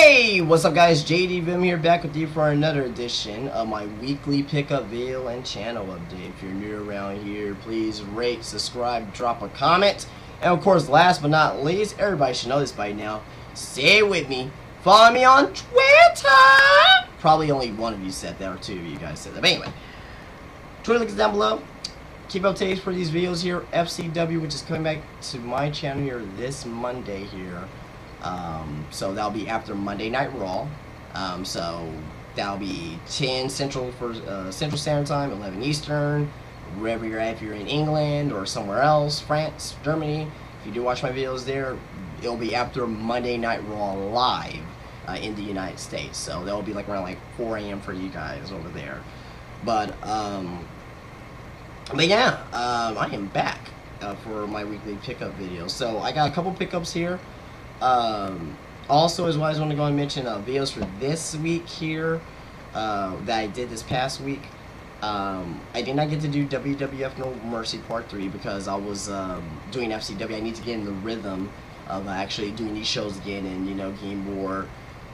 Hey, what's up guys, JD Vim here back with you for another edition of my weekly pickup video and channel update. If you're new around here, please rate, subscribe, drop a comment. And of course, last but not least, everybody should know this by now, say it with me, follow me on Twitter. Probably only one of you said that, or two of you guys said that. But anyway, Twitter link is down below. Keep updates for these videos here. FCW, which is coming back to my channel here this Monday here. So that'll be after Monday Night Raw. So that'll be 10 Central for Central Standard Time, 11 Eastern, wherever you're at. If you're in England or somewhere else, France, Germany, if you do watch my videos there, it'll be after Monday Night Raw live in the United States. So that'll be like around like 4 a.m. for you guys over there. But yeah, I am back for my weekly pickup video. So I got a couple pickups here. Also, as well, I just want to go and mention videos for this week here that I did this past week. I did not get to do WWF No Mercy Part 3 because I was doing FCW. I need to get in the rhythm of actually doing these shows again and, you know, getting more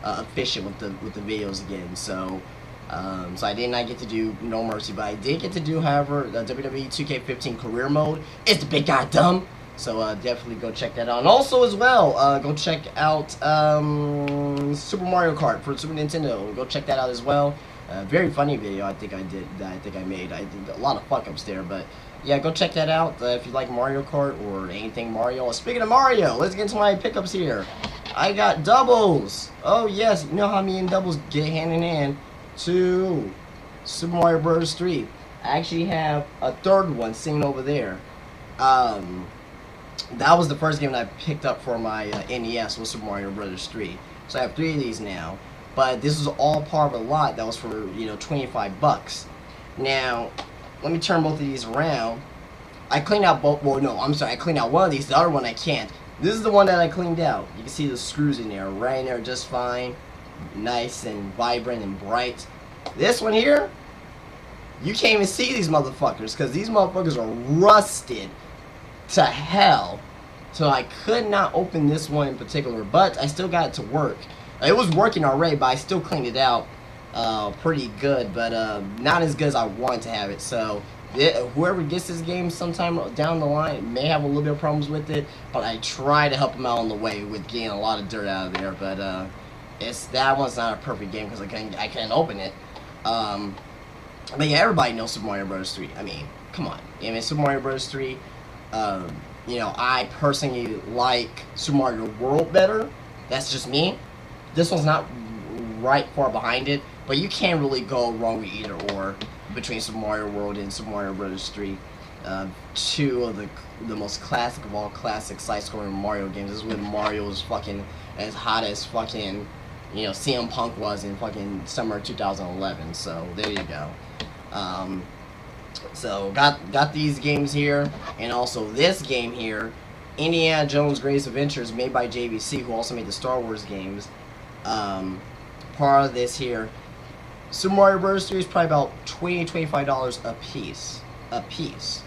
efficient with the videos again. So I did not get to do No Mercy, but I did get to do, however, the WWE 2K15 Career Mode. It's the big guy dumb. So definitely go check that out. And also as well, go check out Super Mario Kart for Super Nintendo. Go check that out as well. Very funny video I think I made. I did a lot of fuck ups there, but yeah, go check that out if you like Mario Kart or anything Mario. Speaking of Mario, let's get into my pickups here. I got doubles. Oh yes, you know how me and doubles get hand in hand to Super Mario Bros. 3. I actually have a third one sitting over there. That was the first game that I picked up for my NES, was Super Mario Bros. 3. So I have 3 of these now. But this was all part of a lot that was for, you know, 25 bucks. Now, let me turn both of these around. I cleaned out both, well no, I'm sorry, I cleaned out one of these, the other one I can't. This is the one that I cleaned out. You can see the screws in there, right in there just fine. Nice and vibrant and bright. This one here, you can't even see these motherfuckers, because these motherfuckers are rusted to hell. So I could not open this one in particular, but I still got it to work. It was working already, but I still cleaned it out pretty good, but not as good as I wanted to have it. So whoever gets this game sometime down the line may have a little bit of problems with it, but I try to help them out on the way with getting a lot of dirt out of there. But that one's not a perfect game because I can't open it. But yeah, everybody knows Super Mario Bros. 3. I mean, come on. I mean, Super Mario Bros. 3. You know, I personally like Super Mario World better. That's just me. This one's not right far behind it, but you can't really go wrong with either or between Super Mario World and Super Mario Bros. 3. Two of the most classic of all classic side-scrolling Mario games. This is when Mario was fucking as hot as fucking, you know, CM Punk was in fucking summer 2011. So there you go. So got these games here, and also this game here, Indiana Jones Greatest Adventures, made by JVC, who also made the Star Wars games. Part of this here, Super Mario Bros. 3 is probably about $20–$25 a piece.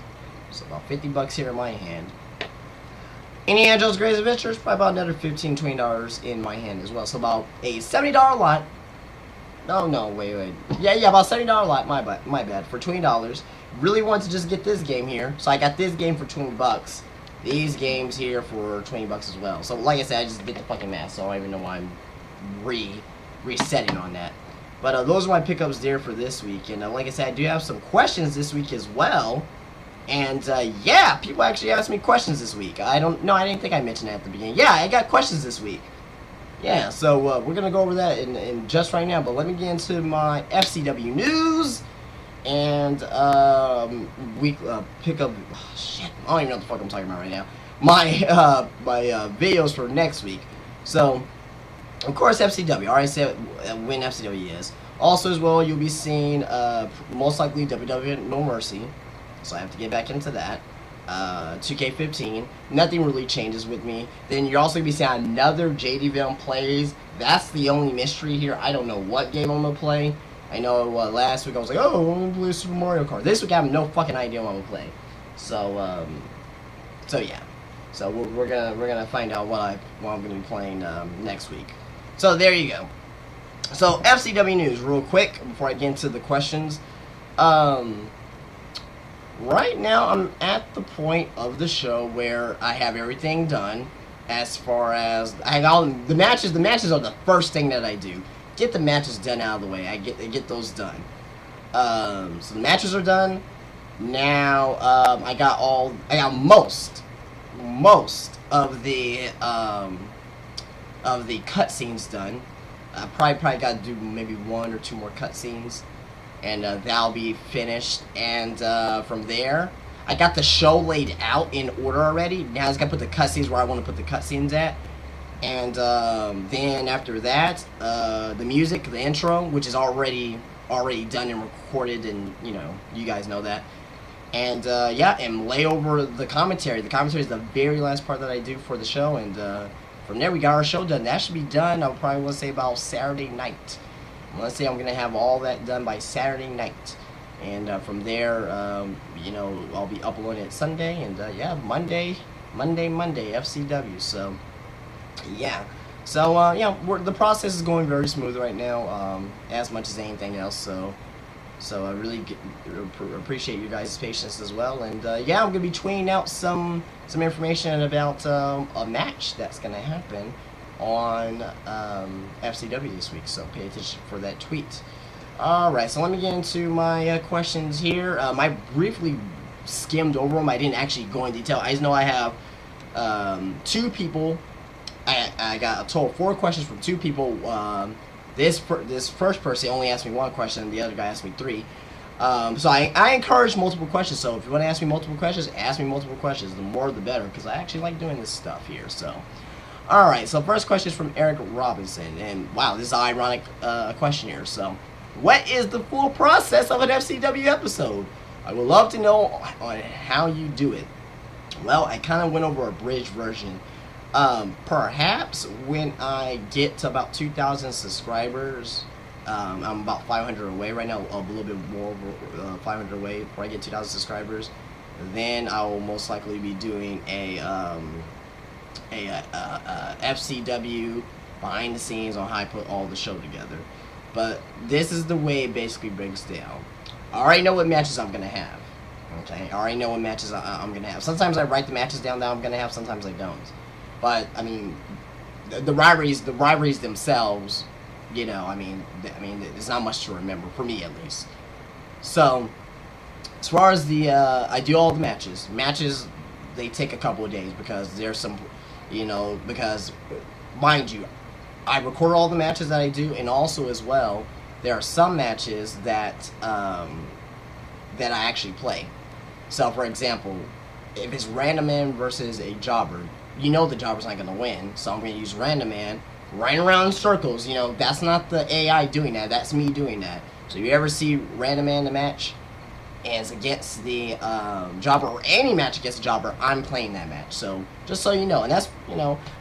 So about 50 bucks here in my hand. Indiana Jones Greatest Adventures, probably about another $15–$20 in my hand as well. So about a $70 lot. No, wait. Yeah, about $70 lot, my bad, for $20. Really wanted to just get this game here, so I got this game for 20 bucks. These games here for 20 bucks as well. So like I said, I just did the fucking math, so I don't even know why I'm resetting on that. But those are my pickups there for this week. And like I said, I do have some questions this week as well. And yeah, people actually asked me questions this week. I didn't think I mentioned that at the beginning. Yeah, I got questions this week. Yeah, so we're going to go over that in just right now, but let me get into my FCW news and week pickup. Oh, shit, I don't even know what the fuck I'm talking about right now. My videos for next week. So, of course, FCW. I already said when FCW is. Also, as well, you'll be seeing most likely WWF No Mercy. So I have to get back into that. 2K15, nothing really changes with me. Then you're also going to be seeing another JD Venom plays. That's the only mystery here. I don't know what game I'm going to play. I know last week I was like, oh, I'm going to play Super Mario Kart. This week I have no fucking idea what I'm going to play. So, so yeah. So we're gonna find out what I'm going to be playing next week. So there you go. So FCW news, real quick, before I get into the questions. Right now, I'm at the point of the show where I have everything done. As far as I have all the matches. The matches are the first thing that I do. Get the matches done out of the way. I get those done. So the matches are done. Now I got most of the cutscenes done. I probably got to do maybe 1 or 2 more cutscenes, and that'll be finished. And from there, I got the show laid out in order already. Now I just got to put the cutscenes where I want to put the cutscenes at. And then after that, the music, the intro, which is already done and recorded, and you guys know that. And yeah, and lay over the commentary. The commentary is the very last part that I do for the show, and from there we got our show done. That should be done, I would probably want to say about Saturday night. Let's say I'm going to have all that done by Saturday night. And from there, I'll be uploading it Sunday, and yeah, Monday, FCW. So, yeah. So, yeah, the process is going very smooth right now, as much as anything else. So I really appreciate you guys' patience as well. And yeah, I'm going to be tweeting out some information about a match that's going to happen on FCW this week. So pay attention for that tweet. Alright, so let me get into my questions here. I briefly skimmed over them. I didn't actually go in detail. I just know I have 2 people. I got a total of 4 questions from 2 people. This first person only asked me 1 question, and the other guy asked me 3. So I encourage multiple questions. So if you want to ask me multiple questions, ask me multiple questions. The more the better, because I actually like doing this stuff here. So, alright, so first question is from Eric Robinson. And wow, this is an ironic question here. So, what is the full process of an FCW episode? I would love to know on how you do it. Well, I kind of went over a bridge version. Perhaps when I get to about 2,000 subscribers, I'm about 500 away right now, a little bit more, 500 away before I get 2,000 subscribers. Then I will most likely be doing a FCW behind the scenes on how I put all the show together. But this is the way it basically breaks down. I already know what matches I'm going to have. Okay, I already know what matches I'm going to have. Sometimes I write the matches down that I'm going to have, sometimes I don't. But, I mean, the rivalries themselves, I mean, there's not much to remember, for me at least. So, as far as I do all the matches. Matches, they take a couple of days because there's some, because, mind you, I record all the matches that I do, and also as well, there are some matches that that I actually play. So, for example, if it's Random Man versus a Jobber, the Jobber's not going to win, so I'm going to use Random Man, running around in circles. That's not the AI doing that, that's me doing that. So if you ever see Random Man in the match, and it's against the Jobber, or any match against the Jobber, I'm playing that match. So just so you know, and that's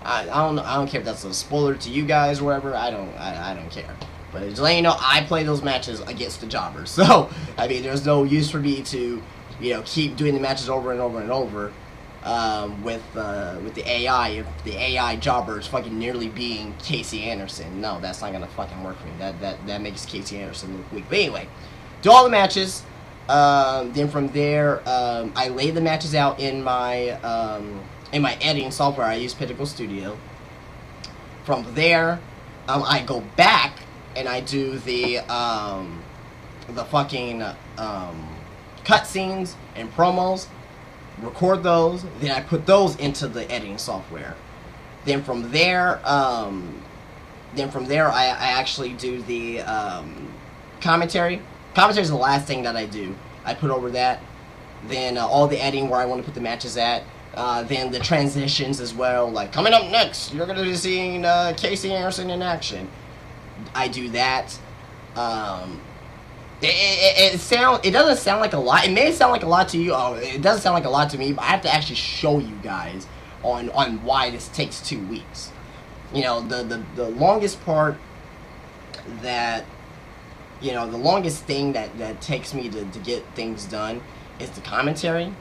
I don't care if that's a spoiler to you guys or whatever. I don't care. But just letting you know, I play those matches against the Jobber. So I mean, there's no use for me to keep doing the matches over and over and over with the AI. If the AI Jobber is fucking nearly being Casey Anderson, no, that's not gonna fucking work for me. That makes Casey Anderson look weak. But anyway, do all the matches. Then from there, I lay the matches out in my editing software. I use Pinnacle Studio. From there, I go back and I do the fucking cutscenes and promos, record those, then I put those into the editing software. Then from there, I actually do the commentary. Commentary is the last thing that I do. I put over that. Then all the editing where I want to put the matches at. Then the transitions as well. Like, coming up next, you're going to be seeing Casey Anderson in action. I do that. It doesn't sound like a lot. It may sound like a lot to you. It doesn't sound like a lot to me, but I have to actually show you guys on why this takes 2 weeks. The longest part that the longest thing that takes me to get things done is the commentary.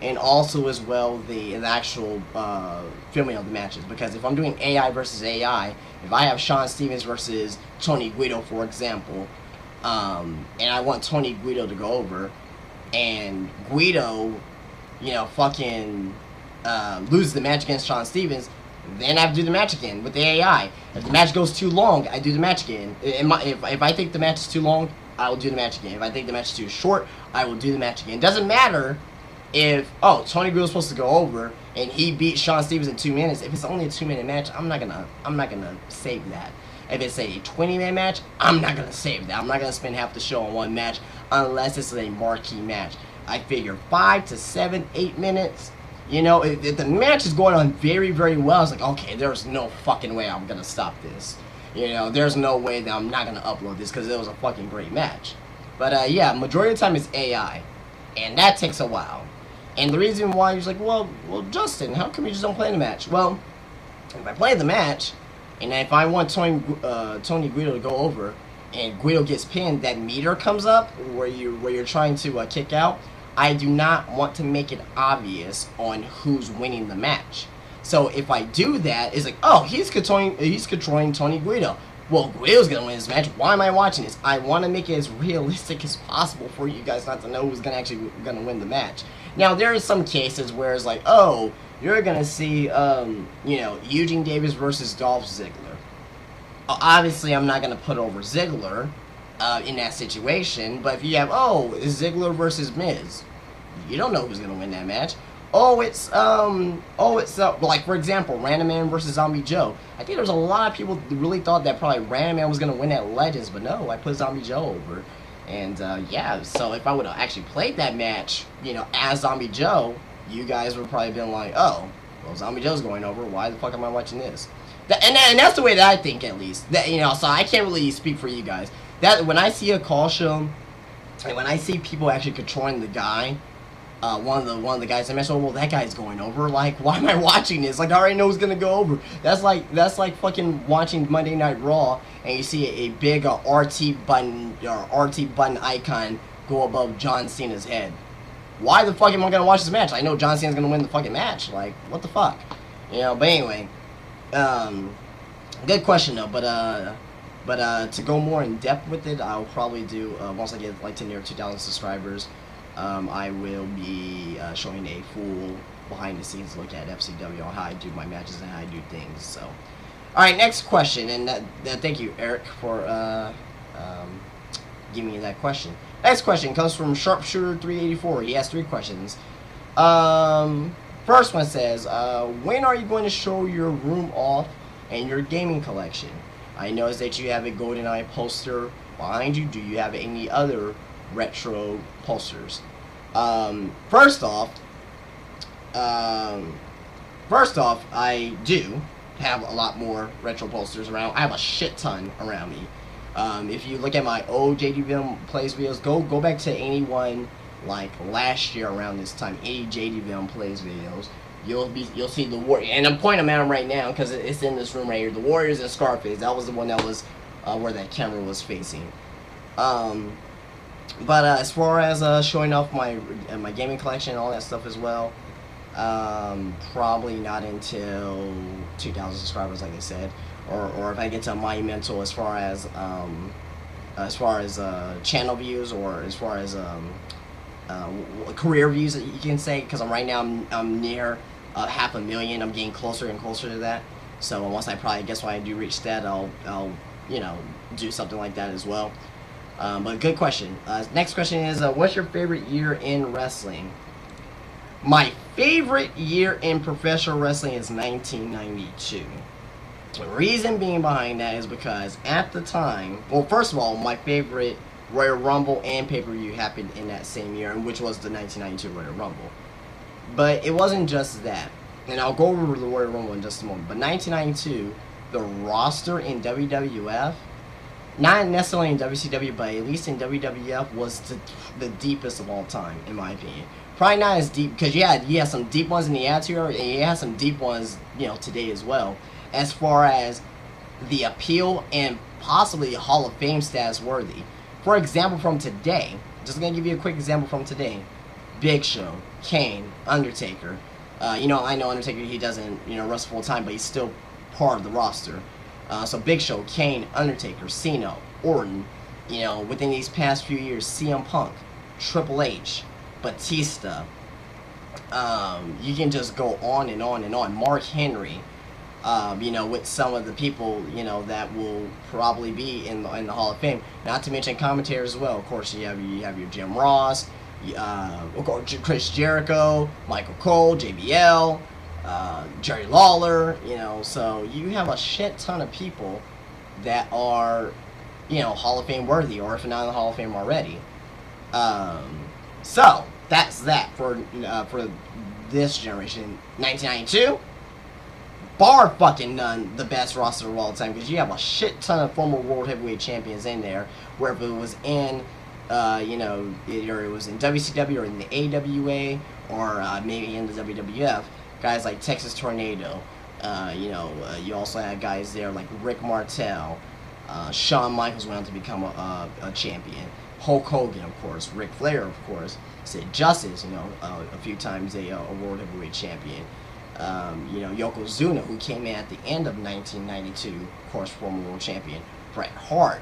and also as well the actual filming of the matches. Because if I'm doing AI versus AI, if I have Sean Stevens versus Tony Guido, for example, and I want Tony Guido to go over, and Guido, you know, fucking loses the match against Sean Stevens, then I have to do the match again with the AI. If the match goes too long, I do the match again. If I think the match is too long, I will do the match again. If I think the match is too short, I will do the match again. It doesn't matter if, oh, Tony Guido's supposed to go over and he beat Sean Stevens in 2 minutes. If it's only a 2-minute match, I'm not gonna save that. If it's a 20-minute match, I'm not gonna save that. I'm not gonna spend half the show on one match unless it's a marquee match. I figure 5 to 7, 8 minutes. You know, if the match is going on very, very well, it's like, okay, there's no fucking way I'm gonna stop this. You know, there's no way that I'm not gonna upload this because it was a fucking great match. But yeah, majority of the time it's AI, and that takes a while. And the reason why you're like, well, Justin, how come you just don't play the match? Well, if I play the match, and if I want Tony Guido to go over, and Guido gets pinned, that meter comes up where you're trying to kick out. I do not want to make it obvious on who's winning the match. So if I do that, it's like, oh, he's controlling Tony Guido. Well, Guido's gonna win this match. Why am I watching this? I want to make it as realistic as possible for you guys not to know who's actually gonna win the match. Now there are some cases where it's like, oh, you're gonna see, you know, Eugene Davis versus Dolph Ziggler. Obviously, I'm not gonna put over Ziggler in that situation. But if you have, oh, Ziggler versus Miz, you don't know who's gonna win that match. Oh, it's like, for example, Random Man versus Zombie Joe. I think there's a lot of people who really thought that probably Random Man was gonna win at Legends, but no, I put Zombie Joe over. And yeah, so if I would have actually played that match, you know, as Zombie Joe, you guys would probably been like, oh, well, Zombie Joe's going over. Why the fuck am I watching this? And that's the way that I think, at least. That, you know, so I can't really speak for you guys. That when I see a call show, and when I see people actually controlling the guy, one of the guys I mentioned, oh, well, that guy's going over. Like, why am I watching this? Like, I already know who's gonna go over. That's like fucking watching Monday Night Raw, and you see a big RT button icon go above John Cena's head. Why the fuck am I gonna watch this match? I know John Cena's gonna win the fucking match. Like, what the fuck? You know. But anyway, good question though. But to go more in depth with it, I'll probably do once I get like to near 2,000 subscribers. I will be showing a full behind the scenes look at FCW on how I do my matches and how I do things. So, all right, next question, and thank you, Eric, for giving me that question. Next question comes from Sharpshooter384. He has 3 questions. First one says, when are you going to show your room off and your gaming collection? I noticed that you have a GoldenEye poster behind you. Do you have any other retro posters? First off, I do have a lot more retro posters around. I have a shit ton around me. If you look at my old JDVM Plays videos, go back to anyone like last year around this time, any JDVM Plays videos, you'll see the Warrior, and I'm pointing them at them right now because it's in this room right here. The Warriors and Scarface. That was the one that was where that camera was facing. But as far as showing off my gaming collection and all that stuff as well, probably not until 2,000 subscribers, like I said, or if I get to a monumental as far as channel views, or as far as career views, you can say, because right now I'm near 500,000. I'm getting closer and closer to that. So once I guess when I do reach that, I'll you know, do something like that as well. But good question. Next question is, what's your favorite year in wrestling? My favorite year in professional wrestling is 1992. The reason being behind that is because at the time, well, first of all, my favorite Royal Rumble and pay-per-view happened in that same year, which was the 1992 Royal Rumble. But it wasn't just that, and I'll go over the Royal Rumble in just a moment. But 1992, the roster in WWF, not necessarily in WCW, but at least in WWF, was the deepest of all time, in my opinion. Probably not as deep, because you had some deep ones in the Attitude Era, and you had some deep ones, you know, today as well. As far as the appeal and possibly Hall of Fame status worthy. For example, from today, just gonna give you a quick example from today. Big Show, Kane, Undertaker. I know Undertaker, he doesn't, wrestle full time, but he's still part of the roster. So Big Show, Kane, Undertaker, Cena, Orton. Within these past few years, CM Punk, Triple H, Batista. You can just go on and on and on. Mark Henry. With some of the people, that will probably be in the Hall of Fame. Not to mention commentators as well. Of course, you have your Jim Ross, Chris Jericho, Michael Cole, JBL, Jerry Lawler. So you have a shit ton of people that are, Hall of Fame worthy, or if not in the Hall of Fame already. So that's that for this generation. 1992. Bar fucking none, the best roster of all time, because you have a shit ton of former world heavyweight champions in there, whether it was in, either it was in WCW or in the AWA, or maybe in the WWF. Guys like Texas Tornado, you also had guys there like Rick Martel, Shawn Michaels went on to become a champion, Hulk Hogan, of course, Ric Flair, of course, Sid Justice, a few times a world heavyweight champion. Yokozuna, who came in at the end of 1992, of course, former world champion. Bret Hart,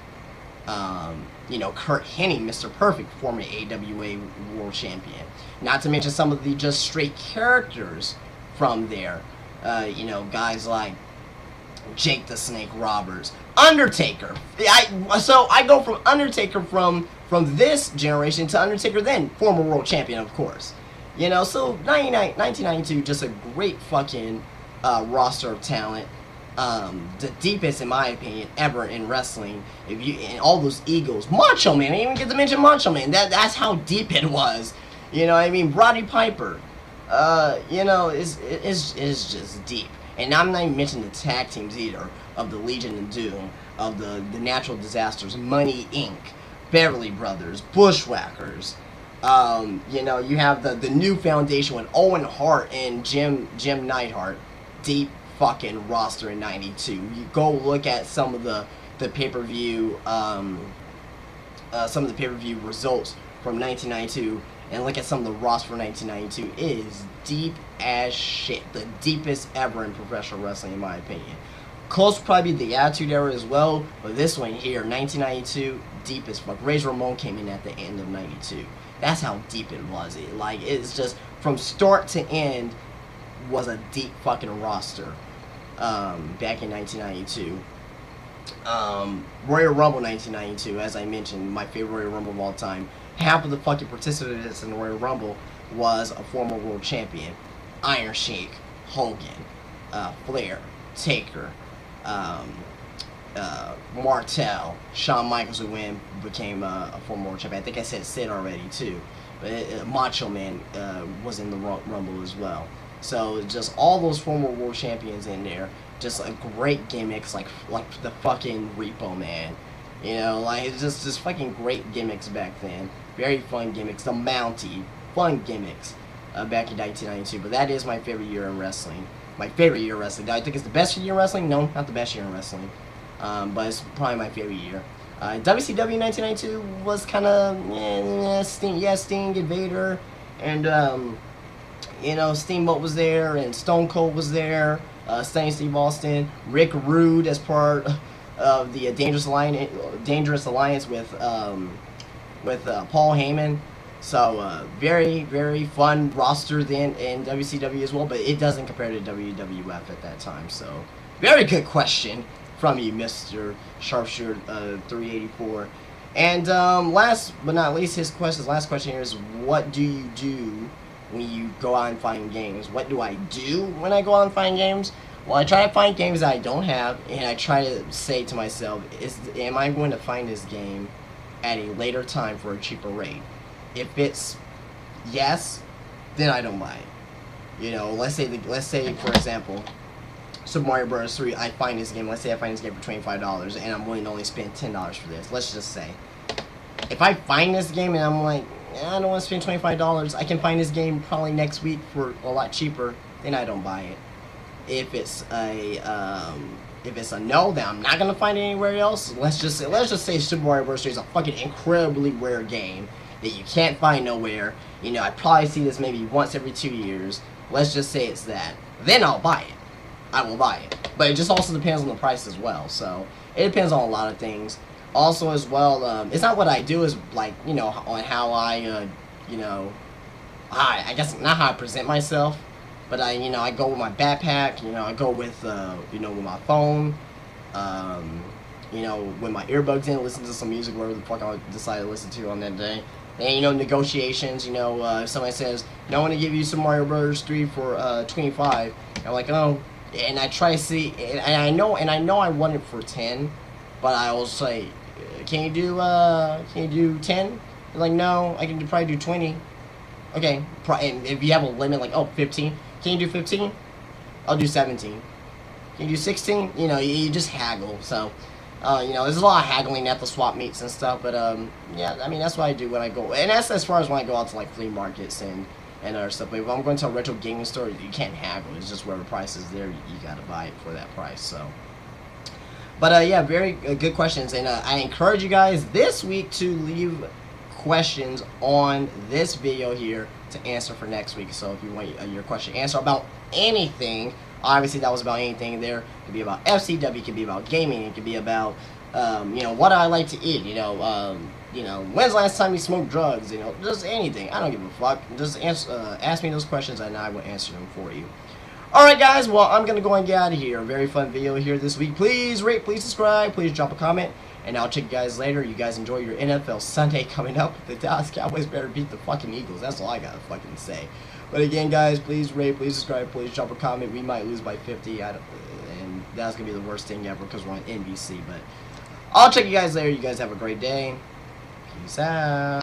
Kurt Hennig, Mr. Perfect, former AWA world champion. Not to mention some of the just straight characters from there. Guys like Jake the Snake Roberts, Undertaker. I go from Undertaker from this generation to Undertaker then, former world champion, of course. So 1992, just a great fucking roster of talent. The deepest, in my opinion, ever in wrestling. And all those egos. Macho Man, I didn't even get to mention Macho Man. That's how deep it was. Roddy Piper. It's just deep. And I'm not even mentioning the tag teams either, of the Legion of Doom, of the Natural Disasters, Money Inc., Beverly Brothers, Bushwhackers. You have the new foundation with Owen Hart and Jim Neidhart. Deep fucking roster in 92. You go look at some of the pay-per-view results from 1992 and look at some of the roster for 1992. It is deep as shit. The deepest ever in professional wrestling, in my opinion. Close would probably be the Attitude Era as well, but this one here, 1992, deep as fuck. Razor Ramon came in at the end of 92. That's how deep it was. It's just from start to end was a deep fucking roster. Back in 1992. Royal Rumble 1992, as I mentioned, my favorite Royal Rumble of all time. Half of the fucking participants in the Royal Rumble was a former world champion. Iron Sheik, Hogan, Flair, Taker, Martel, Shawn Michaels, who became a former world champion. I think I said Sid already too, but Macho Man was in the Rumble as well. So just all those former world champions in there, just great gimmicks like the fucking Repo Man, it's just fucking great gimmicks back then. Very fun gimmicks. The Mountie, fun gimmicks back in 1992. But that is my favorite year in wrestling. My favorite year in wrestling. Do I think it's the best year in wrestling? No, not the best year in wrestling. But it's probably my favorite year. WCW 1992 was kind of Sting, Invader, and Steamboat was there, and Stone Cold was there. Stunning Steve Austin, Rick Rude as part of the Dangerous Alliance with Paul Heyman. So very, very fun roster then in WCW as well, but it doesn't compare to WWF at that time. So very good question from you, Mr. Sharpshooter 384. And last but not least, his last question here is, what do you do when you go out and find games? What do I do when I go out and find games? Well, I try to find games that I don't have, and I try to say to myself, am I going to find this game at a later time for a cheaper rate? If it's yes, then I don't buy it. Let's say for example, Super Mario Bros. 3, I find this game, let's say I find this game for $25, and I'm willing to only spend $10 for this. Let's just say. If I find this game and I'm like, I don't want to spend $25, I can find this game probably next week for a lot cheaper, then I don't buy it. If it's a no, then I'm not gonna find it anywhere else. Let's just say Super Mario Bros. 3 is a fucking incredibly rare game. that you can't find nowhere. You know, I probably see this maybe once every 2 years. Let's just say it's that. Then I'll buy it. I will buy it. But it just also depends on the price as well. So it depends on a lot of things. Also as well, it's not what I do, is like, you know, on how I, you know, I guess not how I present myself, but you know, I go with my backpack, you know, I go with, you know, with my phone, you know, with my earbuds in, listen to some music, whatever the fuck I decide to listen to on that day. And, you know, negotiations, you know, if somebody says, no, I want to give you some Mario Bros. 3 for 25, I'm like, oh, and I try to see, and I know I want it for 10, but I will say, can you do 10? They're like, no, I can probably do 20. Okay, and if you have a limit, like, oh, 15, can you do 15? I'll do 17. Can you do 16? You know, you just haggle, so... you know, there's a lot of haggling at the swap meets and stuff, but, yeah, I mean, that's what I do when I go, and that's as far as when I go out to, like, flea markets and other stuff, but if I'm going to a retro gaming store, you can't haggle, it's just wherever the price is there, you gotta buy it for that price, so. But, yeah, very good questions, and, I encourage you guys this week to leave questions on this video here to answer for next week, so if you want your question answered about anything. Obviously, that was about anything there. It could be about FCW, it could be about gaming, it could be about, you know, what I like to eat, you know, when's the last time you smoked drugs, you know, just anything. I don't give a fuck. Just ask me those questions and I will answer them for you. Alright, guys, well, I'm going to go and get out of here. A very fun video here this week. Please rate, please subscribe, please drop a comment, and I'll check you guys later. You guys enjoy your NFL Sunday coming up. The Dallas Cowboys better beat the fucking Eagles. That's all I got to fucking say. But again, guys, please rate, please subscribe, please drop a comment. We might lose by 50, and that's going to be the worst thing ever because we're on NBC. But I'll check you guys later. You guys have a great day. Peace out.